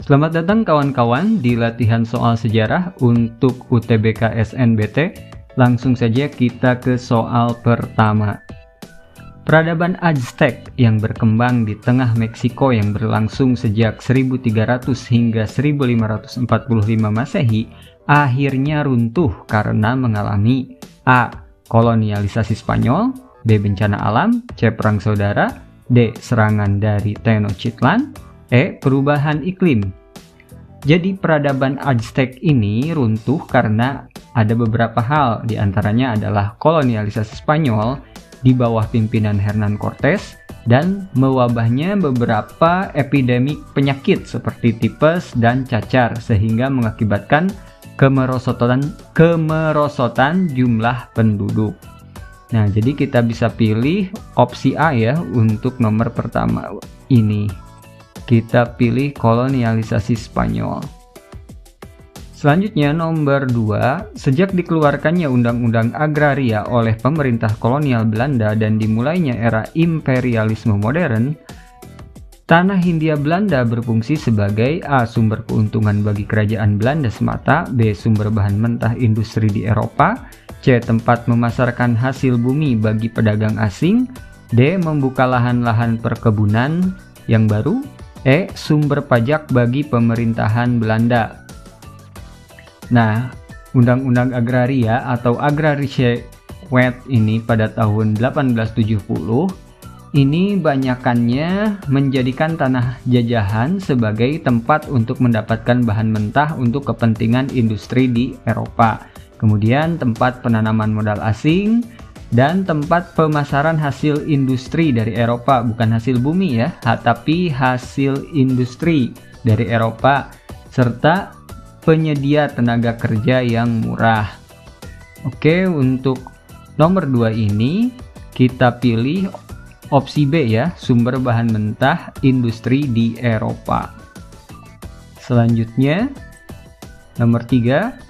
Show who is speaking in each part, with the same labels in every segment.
Speaker 1: Selamat datang kawan-kawan di latihan soal sejarah untuk UTBK SNBT. Langsung saja kita ke soal pertama. Peradaban Aztec yang berkembang di tengah Meksiko yang berlangsung sejak 1300 hingga 1545 Masehi akhirnya runtuh karena mengalami A. Kolonialisasi Spanyol, B. Bencana alam, C. Perang saudara, D. Serangan dari Tenochtitlan, E. Perubahan iklim. Jadi peradaban Aztec ini runtuh karena ada beberapa hal, diantaranya adalah kolonialisasi Spanyol di bawah pimpinan Hernan Cortés dan mewabahnya beberapa epidemik penyakit seperti tipes dan cacar sehingga mengakibatkan kemerosotan jumlah penduduk. Nah, jadi kita bisa pilih opsi A ya untuk nomor pertama ini. Kita pilih kolonialisasi Spanyol. Selanjutnya nomor 2, sejak dikeluarkannya Undang-Undang Agraria oleh pemerintah kolonial Belanda dan dimulainya era imperialisme modern, tanah Hindia Belanda berfungsi sebagai A. Sumber keuntungan bagi kerajaan Belanda semata, B. Sumber bahan mentah industri di Eropa, C. Tempat memasarkan hasil bumi bagi pedagang asing, D. Membuka lahan-lahan perkebunan yang baru, E. Sumber pajak bagi pemerintahan Belanda. Nah, Undang-Undang Agraria atau Agrarische Wet ini pada tahun 1870 ini banyakannya menjadikan tanah jajahan sebagai tempat untuk mendapatkan bahan mentah untuk kepentingan industri di Eropa. Kemudian tempat penanaman modal asing dan tempat pemasaran hasil industri dari Eropa, bukan hasil bumi ya, tapi hasil industri dari Eropa, serta penyedia tenaga kerja yang murah. Oke, untuk nomor 2 ini kita pilih opsi B ya, sumber bahan mentah industri di Eropa. Selanjutnya, nomor 3.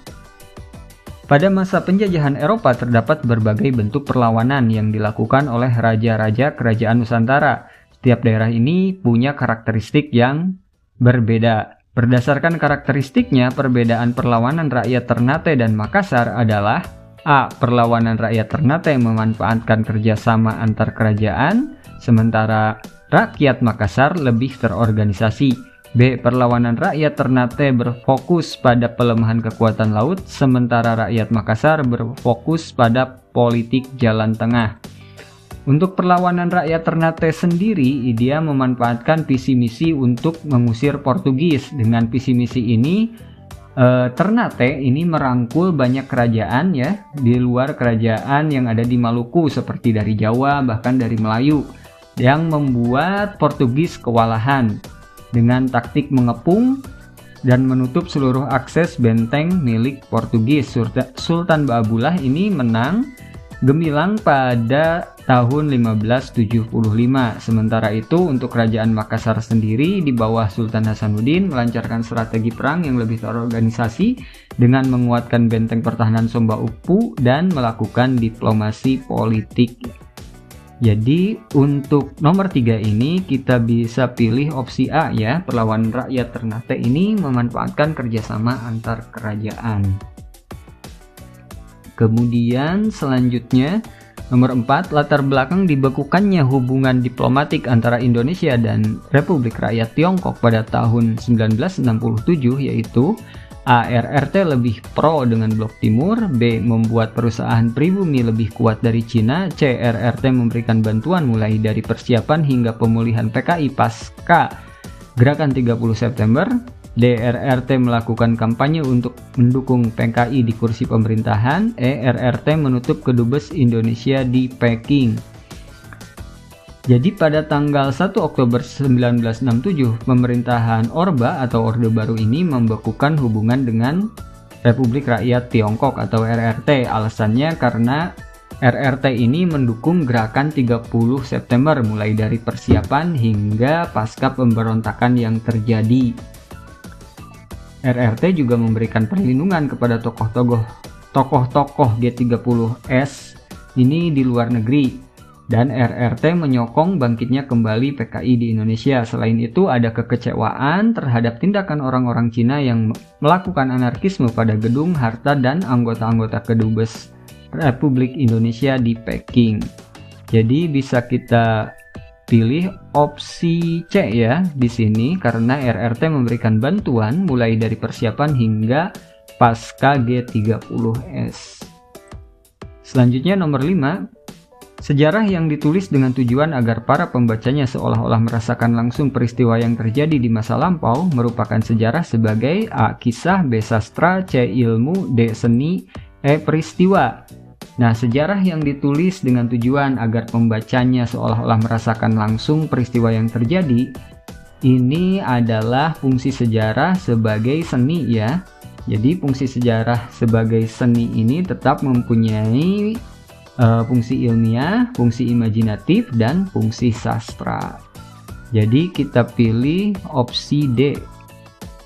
Speaker 1: Pada masa penjajahan Eropa terdapat berbagai bentuk perlawanan yang dilakukan oleh raja-raja kerajaan Nusantara. Setiap daerah ini punya karakteristik yang berbeda. Berdasarkan karakteristiknya, perbedaan perlawanan rakyat Ternate dan Makassar adalah A. Perlawanan rakyat Ternate memanfaatkan kerjasama antar kerajaan, sementara rakyat Makassar lebih terorganisasi. B. Perlawanan rakyat Ternate berfokus pada pelemahan kekuatan laut, sementara rakyat Makassar berfokus pada politik jalan tengah. Untuk perlawanan rakyat Ternate sendiri, dia memanfaatkan visi misi untuk mengusir Portugis. Dengan visi misi ini, Ternate ini merangkul banyak kerajaan ya di luar kerajaan yang ada di Maluku seperti dari Jawa bahkan dari Melayu, yang membuat Portugis kewalahan dengan taktik mengepung dan menutup seluruh akses benteng milik Portugis. Sultan Baabullah ini menang gemilang pada tahun 1575. Sementara itu untuk kerajaan Makassar sendiri di bawah Sultan Hasanuddin melancarkan strategi perang yang lebih terorganisasi dengan menguatkan benteng pertahanan Somba Upu dan melakukan diplomasi politik. Jadi untuk nomor 3 ini kita bisa pilih opsi A ya, perlawanan rakyat Ternate ini memanfaatkan kerjasama antar kerajaan. Kemudian selanjutnya nomor 4, latar belakang dibekukannya hubungan diplomatik antara Indonesia dan Republik Rakyat Tiongkok pada tahun 1967 yaitu A. RRT lebih pro dengan Blok Timur, B. Membuat perusahaan pribumi lebih kuat dari Cina, C. RRT memberikan bantuan mulai dari persiapan hingga pemulihan PKI pasca Gerakan 30 September, D. RRT melakukan kampanye untuk mendukung PKI di kursi pemerintahan, E. RRT menutup kedubes Indonesia di Peking. Jadi pada tanggal 1 Oktober 1967, pemerintahan Orba atau Orde Baru ini membekukan hubungan dengan Republik Rakyat Tiongkok atau RRT. Alasannya karena RRT ini mendukung gerakan 30 September mulai dari persiapan hingga pasca pemberontakan yang terjadi. RRT juga memberikan perlindungan kepada tokoh-tokoh G30S ini di luar negeri. Dan RRT menyokong bangkitnya kembali PKI di Indonesia. Selain itu, ada kekecewaan terhadap tindakan orang-orang Cina yang melakukan anarkisme pada gedung, harta, dan anggota-anggota Kedubes Republik Indonesia di Peking. Jadi bisa kita pilih opsi C ya di sini karena RRT memberikan bantuan mulai dari persiapan hingga pasca G30S. Selanjutnya nomor 5. Sejarah yang ditulis dengan tujuan agar para pembacanya seolah-olah merasakan langsung peristiwa yang terjadi di masa lampau merupakan sejarah sebagai A. Kisah, B. Sastra, C. Ilmu, D. Seni, E. Peristiwa. Nah, sejarah yang ditulis dengan tujuan agar pembacanya seolah-olah merasakan langsung peristiwa yang terjadi, ini adalah fungsi sejarah sebagai seni ya. Jadi fungsi sejarah sebagai seni ini tetap mempunyai fungsi ilmiah, fungsi imajinatif, dan fungsi sastra. Jadi kita pilih opsi D,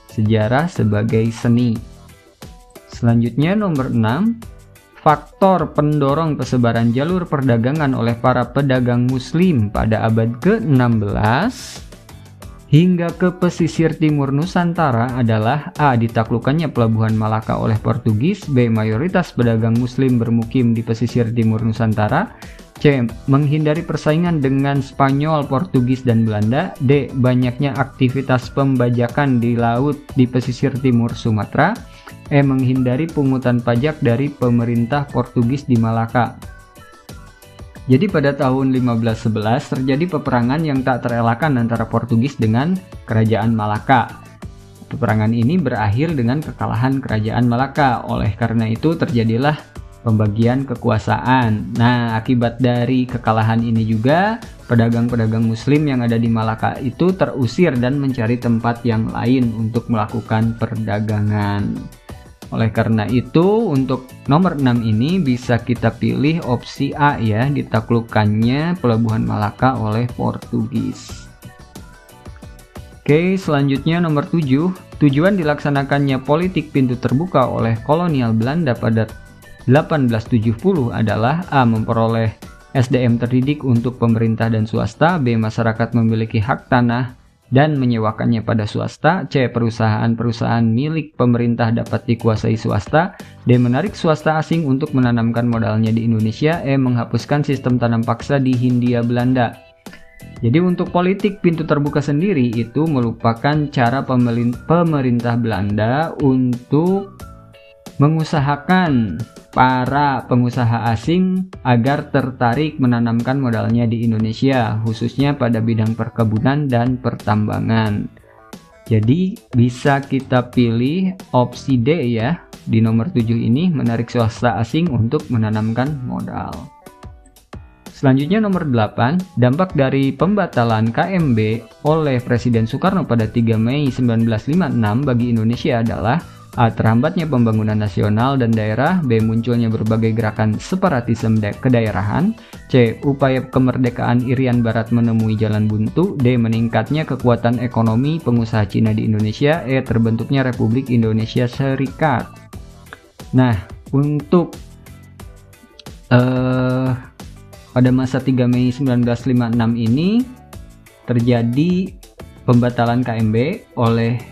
Speaker 1: sejarah sebagai seni. Selanjutnya nomor 6, faktor pendorong persebaran jalur perdagangan oleh para pedagang muslim pada abad ke-16 hingga ke pesisir timur Nusantara adalah A. Ditaklukkannya pelabuhan Malaka oleh Portugis, B. Mayoritas pedagang muslim bermukim di pesisir timur Nusantara, C. Menghindari persaingan dengan Spanyol, Portugis, dan Belanda, D. Banyaknya aktivitas pembajakan di laut di pesisir timur Sumatera, E. Menghindari pungutan pajak dari pemerintah Portugis di Malaka. Jadi pada tahun 1511 terjadi peperangan yang tak terelakkan antara Portugis dengan Kerajaan Malaka. Peperangan ini berakhir dengan kekalahan Kerajaan Malaka. Oleh karena itu terjadilah pembagian kekuasaan. Nah, akibat dari kekalahan ini juga pedagang-pedagang muslim yang ada di Malaka itu terusir dan mencari tempat yang lain untuk melakukan perdagangan. Oleh karena itu, untuk nomor 6 ini bisa kita pilih opsi A ya, ditaklukkannya pelabuhan Malaka oleh Portugis. Oke, selanjutnya nomor 7. Tujuan dilaksanakannya politik pintu terbuka oleh kolonial Belanda pada 1870 adalah A. Memperoleh SDM terdidik untuk pemerintah dan swasta, B. Masyarakat memiliki hak tanah dan menyewakannya pada swasta, C. Perusahaan-perusahaan milik pemerintah dapat dikuasai swasta, D. Menarik swasta asing untuk menanamkan modalnya di Indonesia, E. Menghapuskan sistem tanam paksa di Hindia Belanda. Jadi untuk politik pintu terbuka sendiri itu merupakan cara pemerintah Belanda untuk mengusahakan para pengusaha asing agar tertarik menanamkan modalnya di Indonesia, khususnya pada bidang perkebunan dan pertambangan. Jadi bisa kita pilih opsi D ya, di nomor 7 ini menarik swasta asing untuk menanamkan modal. Selanjutnya nomor 8, dampak dari pembatalan KMB oleh Presiden Soekarno pada 3 Mei 1956 bagi Indonesia adalah A. Terhambatnya pembangunan nasional dan daerah, B. Munculnya berbagai gerakan separatisme kedaerahan, C. Upaya kemerdekaan Irian Barat menemui jalan buntu, D. Meningkatnya kekuatan ekonomi pengusaha Cina di Indonesia, E. Terbentuknya Republik Indonesia Serikat. Nah, untuk pada masa 3 Mei 1956 ini terjadi pembatalan KMB oleh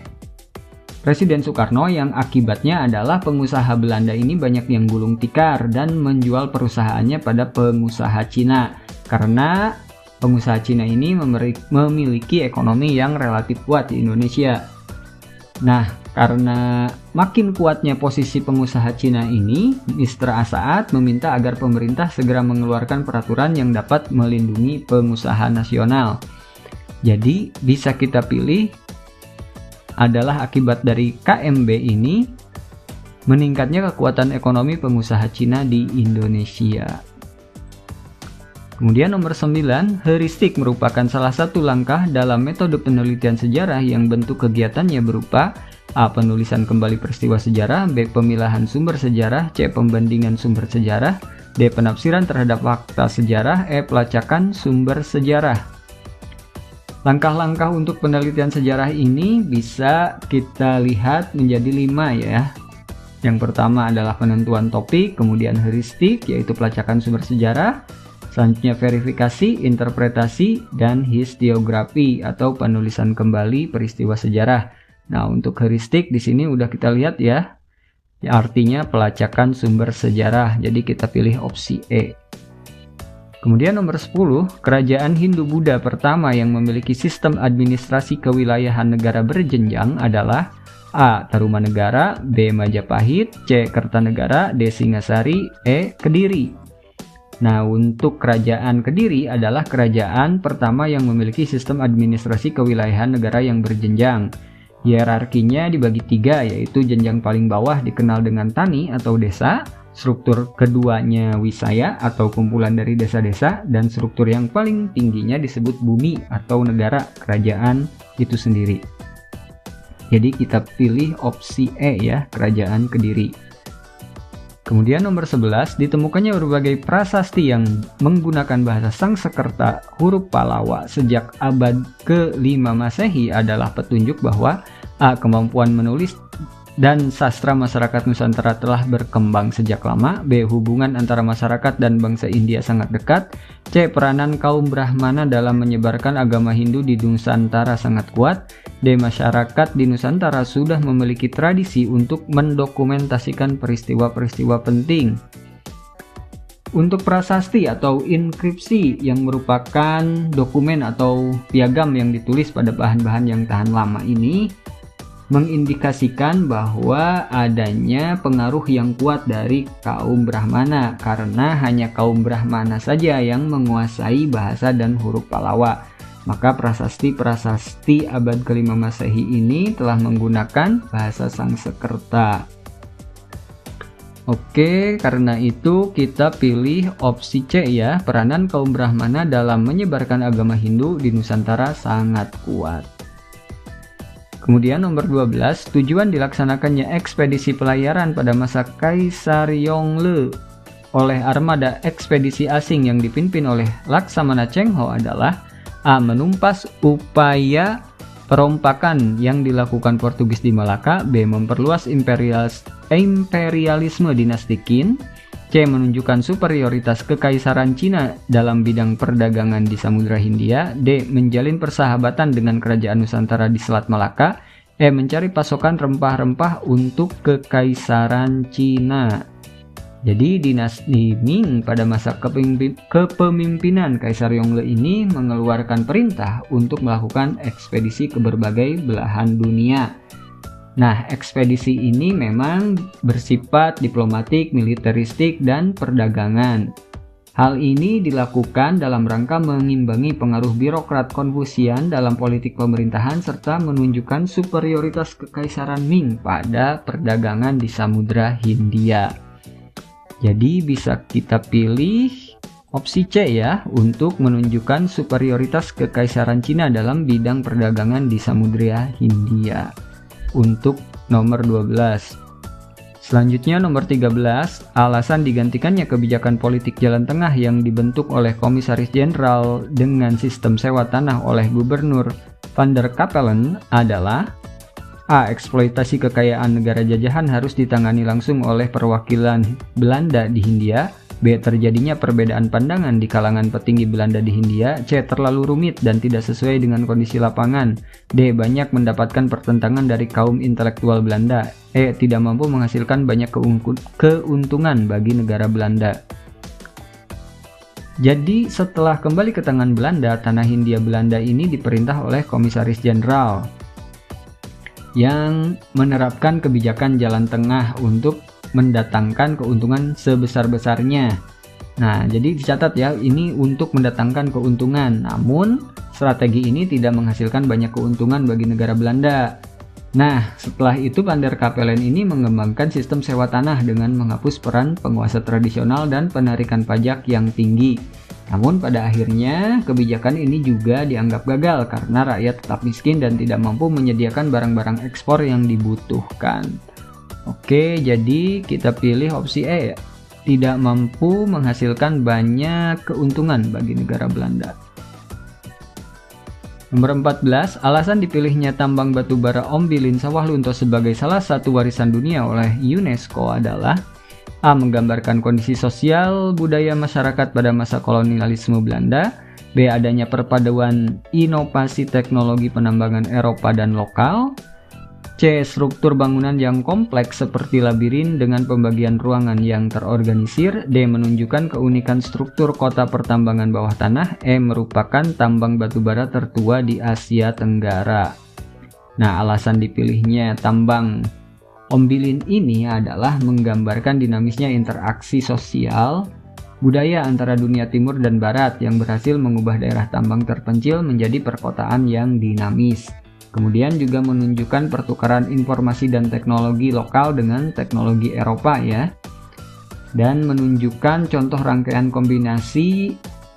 Speaker 1: Presiden Soekarno yang akibatnya adalah pengusaha Belanda ini banyak yang gulung tikar dan menjual perusahaannya pada pengusaha Cina karena pengusaha Cina ini memiliki ekonomi yang relatif kuat di Indonesia. Nah, karena makin kuatnya posisi pengusaha Cina ini, Mr. Asaat meminta agar pemerintah segera mengeluarkan peraturan yang dapat melindungi pengusaha nasional. Jadi bisa kita pilih adalah akibat dari KMB ini meningkatnya kekuatan ekonomi pengusaha Cina di Indonesia. Kemudian nomor 9, heuristik merupakan salah satu langkah dalam metode penelitian sejarah yang bentuk kegiatannya berupa A. Penulisan kembali peristiwa sejarah, B. Pemilahan sumber sejarah, C. Pembandingan sumber sejarah, D. Penafsiran terhadap fakta sejarah, E. Pelacakan sumber sejarah. Langkah-langkah untuk penelitian sejarah ini bisa kita lihat menjadi 5 ya. Yang pertama adalah penentuan topik, kemudian heuristik yaitu pelacakan sumber sejarah, Selanjutnya verifikasi, interpretasi, dan historiografi atau penulisan kembali peristiwa sejarah. Nah, untuk heuristik di sini udah kita lihat ya. Artinya pelacakan sumber sejarah. Jadi kita pilih opsi E. Kemudian nomor 10, kerajaan Hindu-Buddha pertama yang memiliki sistem administrasi kewilayahan negara berjenjang adalah A. Tarumanegara, B. Majapahit, C. Kertanegara, D. Singasari, E. Kediri. Nah, untuk kerajaan Kediri adalah kerajaan pertama yang memiliki sistem administrasi kewilayahan negara yang berjenjang. Hierarkinya dibagi 3, yaitu jenjang paling bawah dikenal dengan tani atau desa, struktur keduanya wisaya atau kumpulan dari desa-desa, dan struktur yang paling tingginya disebut bumi atau negara kerajaan itu sendiri. Jadi kita pilih opsi E ya, kerajaan Kediri. Kemudian nomor 11, ditemukannya berbagai prasasti yang menggunakan bahasa Sangsekerta huruf Pallawa sejak abad ke-5 Masehi adalah petunjuk bahwa A. Kemampuan menulis dan sastra masyarakat Nusantara telah berkembang sejak lama. B. Hubungan antara masyarakat dan bangsa India sangat dekat. C. Peranan kaum Brahmana dalam menyebarkan agama Hindu di Nusantara sangat kuat. D. Masyarakat di Nusantara sudah memiliki tradisi untuk mendokumentasikan peristiwa-peristiwa penting. Untuk prasasti atau inskripsi yang merupakan dokumen atau piagam yang ditulis pada bahan-bahan yang tahan lama ini mengindikasikan bahwa adanya pengaruh yang kuat dari kaum Brahmana, karena hanya kaum Brahmana saja yang menguasai bahasa dan huruf Pallawa. Maka prasasti-prasasti abad ke-5 Masehi ini telah menggunakan bahasa Sangsekerta. Oke, karena itu kita pilih opsi C ya, peranan kaum Brahmana dalam menyebarkan agama Hindu di Nusantara sangat kuat. Kemudian nomor 12, tujuan dilaksanakannya ekspedisi pelayaran pada masa Kaisar Yongle oleh armada ekspedisi asing yang dipimpin oleh Laksamana Cheng Ho adalah A. Menumpas upaya perompakan yang dilakukan Portugis di Malaka. B. Memperluas imperialisme dinasti Qin. C. Menunjukkan superioritas kekaisaran Cina dalam bidang perdagangan di Samudra Hindia. D. Menjalin persahabatan dengan kerajaan Nusantara di Selat Malaka. E. Mencari pasokan rempah-rempah untuk kekaisaran Cina. Jadi dinasti Ming pada masa kepemimpinan Kaisar Yongle ini mengeluarkan perintah untuk melakukan ekspedisi ke berbagai belahan dunia. Nah, ekspedisi ini memang bersifat diplomatik, militeristik, dan perdagangan. Hal ini dilakukan dalam rangka mengimbangi pengaruh birokrat Konfusian dalam politik pemerintahan serta menunjukkan superioritas kekaisaran Ming pada perdagangan di Samudra Hindia. Jadi bisa kita pilih opsi C ya, untuk menunjukkan superioritas kekaisaran Cina dalam bidang perdagangan di Samudra Hindia. Untuk nomor 12. Selanjutnya nomor 13, alasan digantikannya kebijakan politik jalan tengah yang dibentuk oleh Komisaris Jenderal dengan sistem sewa tanah oleh Gubernur Van der Capellen adalah A. Eksploitasi kekayaan negara jajahan harus ditangani langsung oleh perwakilan Belanda di Hindia. B. Terjadinya perbedaan pandangan di kalangan petinggi Belanda di Hindia. C. Terlalu rumit dan tidak sesuai dengan kondisi lapangan. D. Banyak mendapatkan pertentangan dari kaum intelektual Belanda. E. Tidak mampu menghasilkan banyak keuntungan bagi negara Belanda. Jadi setelah kembali ke tangan Belanda, tanah Hindia Belanda ini diperintah oleh Komisaris Jenderal yang menerapkan kebijakan jalan tengah untuk mendatangkan keuntungan sebesar-besarnya. Nah, jadi dicatat ya, ini untuk mendatangkan keuntungan. Namun, strategi ini tidak menghasilkan banyak keuntungan bagi negara Belanda. Nah, setelah itu Van der Capellen ini mengembangkan sistem sewa tanah dengan menghapus peran penguasa tradisional dan penarikan pajak yang tinggi. Namun pada akhirnya kebijakan ini juga dianggap gagal karena rakyat tetap miskin dan tidak mampu menyediakan barang-barang ekspor yang dibutuhkan. Oke, jadi kita pilih opsi E ya. Tidak mampu menghasilkan banyak keuntungan bagi negara Belanda. Nomor 14, alasan dipilihnya tambang batu bara Ombilin Sawah Lunto sebagai salah satu warisan dunia oleh UNESCO adalah A. Menggambarkan kondisi sosial budaya masyarakat pada masa kolonialisme Belanda. B. Adanya perpaduan inovasi teknologi penambangan Eropa dan lokal. C. Struktur bangunan yang kompleks seperti labirin dengan pembagian ruangan yang terorganisir. D. Menunjukkan keunikan struktur kota pertambangan bawah tanah. E. Merupakan tambang batubara tertua di Asia Tenggara. Nah, alasan dipilihnya tambang Ombilin ini adalah menggambarkan dinamisnya interaksi sosial budaya antara dunia timur dan barat yang berhasil mengubah daerah tambang terpencil menjadi perkotaan yang dinamis. Kemudian juga menunjukkan pertukaran informasi dan teknologi lokal dengan teknologi Eropa ya. Dan menunjukkan contoh rangkaian kombinasi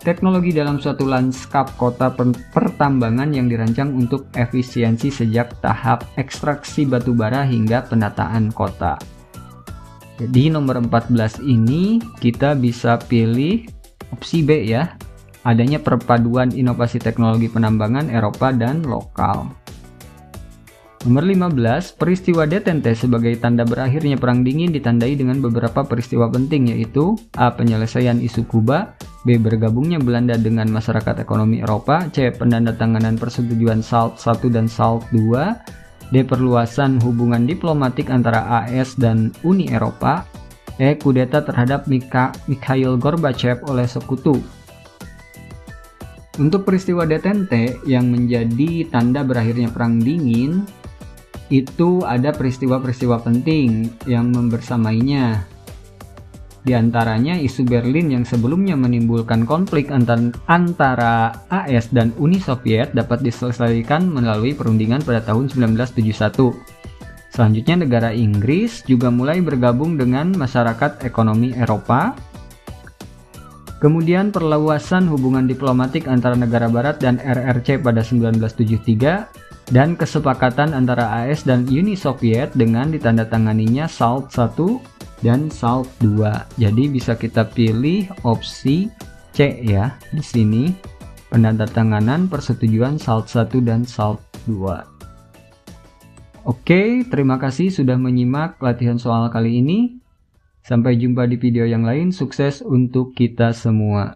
Speaker 1: teknologi dalam suatu lanskap kota pertambangan yang dirancang untuk efisiensi sejak tahap ekstraksi batubara hingga penataan kota. Jadi nomor 14 ini kita bisa pilih opsi B ya. Adanya perpaduan inovasi teknologi penambangan Eropa dan lokal. Nomor 15, peristiwa detente sebagai tanda berakhirnya Perang Dingin ditandai dengan beberapa peristiwa penting yaitu A. Penyelesaian isu Kuba, B. Bergabungnya Belanda dengan masyarakat ekonomi Eropa, C. Penandatanganan persetujuan SALT I dan SALT II, D. Perluasan hubungan diplomatik antara AS dan Uni Eropa, E. Kudeta terhadap Mikhail Gorbachev oleh sekutu. Untuk peristiwa detente yang menjadi tanda berakhirnya Perang Dingin, itu ada peristiwa-peristiwa penting yang membersamainya. Di antaranya isu Berlin yang sebelumnya menimbulkan konflik antara AS dan Uni Soviet dapat diselesaikan melalui perundingan pada tahun 1971. Selanjutnya negara Inggris juga mulai bergabung dengan masyarakat ekonomi Eropa. Kemudian perluasan hubungan diplomatik antara negara barat dan RRC pada 1973 dan kesepakatan antara AS dan Uni Soviet dengan ditandatanganinya SALT I dan SALT II. Jadi bisa kita pilih opsi C ya di sini, penandatanganan persetujuan SALT I dan SALT II. Oke, terima kasih sudah menyimak latihan soal kali ini. Sampai jumpa di video yang lain. Sukses untuk kita semua.